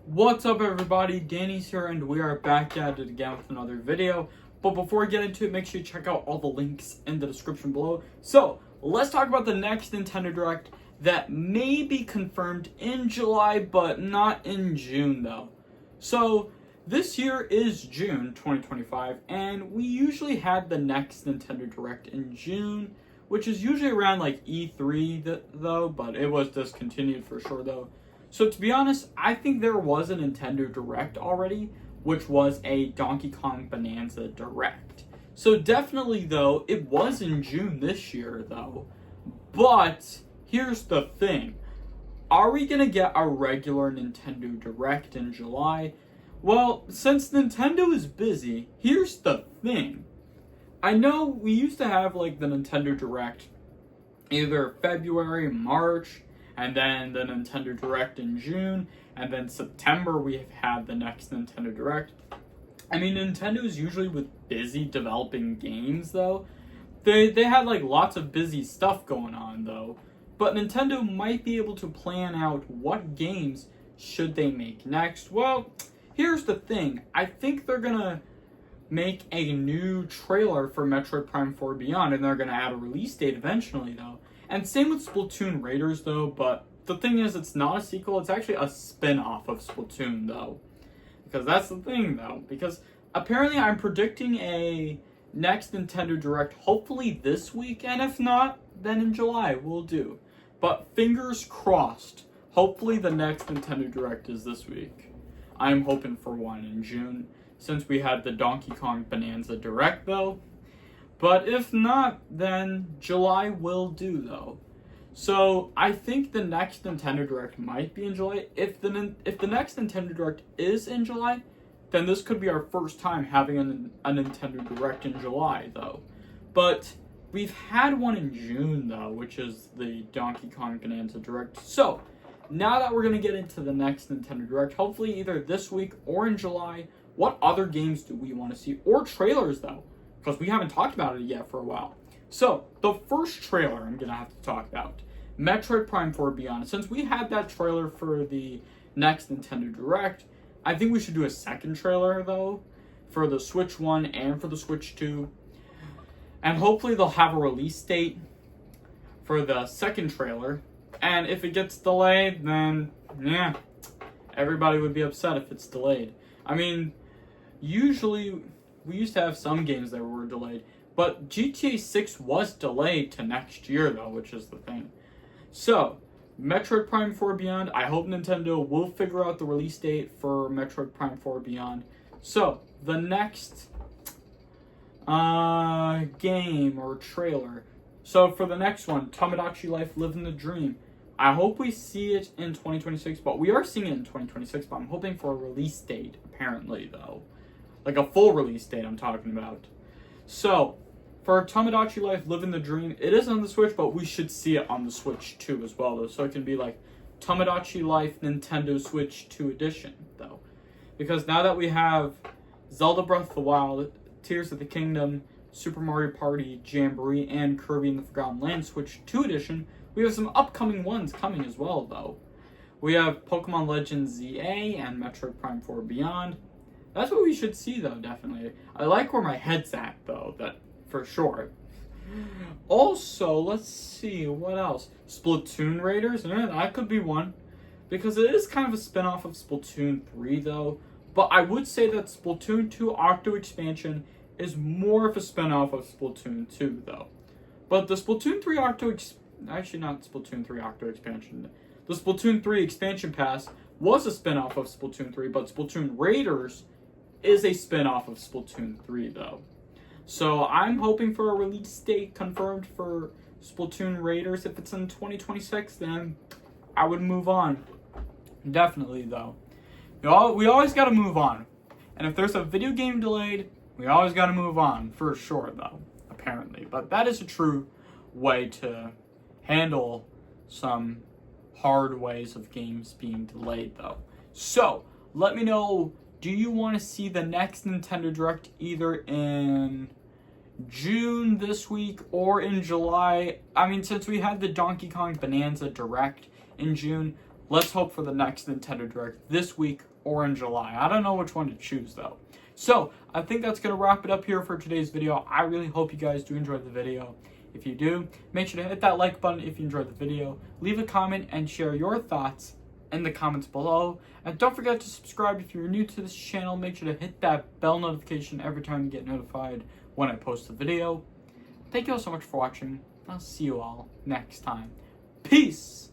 What's up, everybody? Danny's here, and we are back at it again with another video. But before we get into it, make sure you check out all the links in the description below. So, let's talk about the next Nintendo Direct that may be confirmed in July, but not in June, though. So, this year is June 2025, and we usually had the next Nintendo Direct in June, which is usually around like E3, though, but it was discontinued for sure, though. So to be honest, I think there was a Nintendo Direct already, which was a Donkey Kong Bananza Direct. So definitely, though, it was in June this year, though. But here's the thing. Are we going to get a regular Nintendo Direct in July? Well, since Nintendo is busy, here's the thing. I know we used to have like the Nintendo Direct either February, March, and then the Nintendo Direct in June, and then September we have had the next Nintendo Direct. I mean, Nintendo is usually with busy developing games, though. They had like lots of busy stuff going on, though. But Nintendo might be able to plan out what games should they make next. Well, here's the thing. I think they're gonna make a new trailer for Metroid Prime 4 Beyond, and they're gonna add a release date eventually, though. And same with Splatoon Raiders, though, but the thing is, it's not a sequel, it's actually a spin-off of Splatoon, though. Because that's the thing, though, because apparently I'm predicting a next Nintendo Direct hopefully this week, and if not, then in July, we'll do. But fingers crossed, hopefully the next Nintendo Direct is this week. I'm hoping for one in June, since we had the Donkey Kong Bananza Direct, though. But if not, then July will do, though. So I think the next Nintendo Direct might be in July. If the next Nintendo Direct is in July, then this could be our first time having a Nintendo Direct in July, though. But we've had one in June, though, which is the Donkey Kong Bananza Direct. So now that we're going to get into the next Nintendo Direct, hopefully either this week or in July, what other games do we want to see? Or trailers, though, because we haven't talked about it yet for a while. So, the first trailer I'm going to have to talk about, Metroid Prime 4 Beyond. Since we had that trailer for the next Nintendo Direct, I think we should do a second trailer, though, for the Switch 1 and for the Switch 2. And hopefully they'll have a release date for the second trailer. And if it gets delayed, then, yeah, everybody would be upset if it's delayed. I mean, usually we used to have some games that were delayed, but GTA 6 was delayed to next year, though, which is the thing. So, Metroid Prime 4 Beyond, I hope Nintendo will figure out the release date for Metroid Prime 4 Beyond. So, the next game or trailer. So, for the next one, Tomodachi Life Living the Dream. I hope we see it in 2026, but we are seeing it in 2026, but I'm hoping for a release date, apparently, though. Like a full release date I'm talking about. So, for Tomodachi Life Living the Dream, it is on the Switch, but we should see it on the Switch 2 as well, though. So it can be like Tomodachi Life Nintendo Switch 2 Edition, though. Because now that we have Zelda Breath of the Wild, Tears of the Kingdom, Super Mario Party, Jamboree, and Kirby and the Forgotten Land Switch 2 Edition, we have some upcoming ones coming as well, though. We have Pokemon Legends ZA and Metroid Prime 4 Beyond. That's what we should see, though, definitely. I like where my head's at, though, that for sure. Also, let's see, what else? Splatoon Raiders? Yeah, that could be one. Because it is kind of a spin-off of Splatoon 3, though. But I would say that Splatoon 2 Octo Expansion is more of a spin-off of Splatoon 2, though. But the Splatoon 3 Actually, not Splatoon 3 Octo Expansion. The Splatoon 3 Expansion Pass was a spin-off of Splatoon 3, but Splatoon Raiders is a spin-off of Splatoon 3, though. So I'm hoping for a release date confirmed for Splatoon Raiders. If it's in 2026, then I would move on. Definitely, though. We always got to move on. And if there's a video game delayed, we always got to move on, for sure, though, apparently. But that is a true way to handle some hard ways of games being delayed, though. So, let me know, do you want to see the next Nintendo Direct either in June this week or in July? I mean, since we had the Donkey Kong Bananza Direct in June, let's hope for the next Nintendo Direct this week or in July. I don't know which one to choose though. So, I think that's going to wrap it up here for today's video. I really hope you guys do enjoy the video. If you do, make sure to hit that like button if you enjoyed the video. Leave a comment and share your thoughts in the comments below. And don't forget to subscribe if you're new to this channel. Make sure to hit that bell notification every time you get notified when I post a video. Thank you all so much for watching. I'll see you all next time. Peace!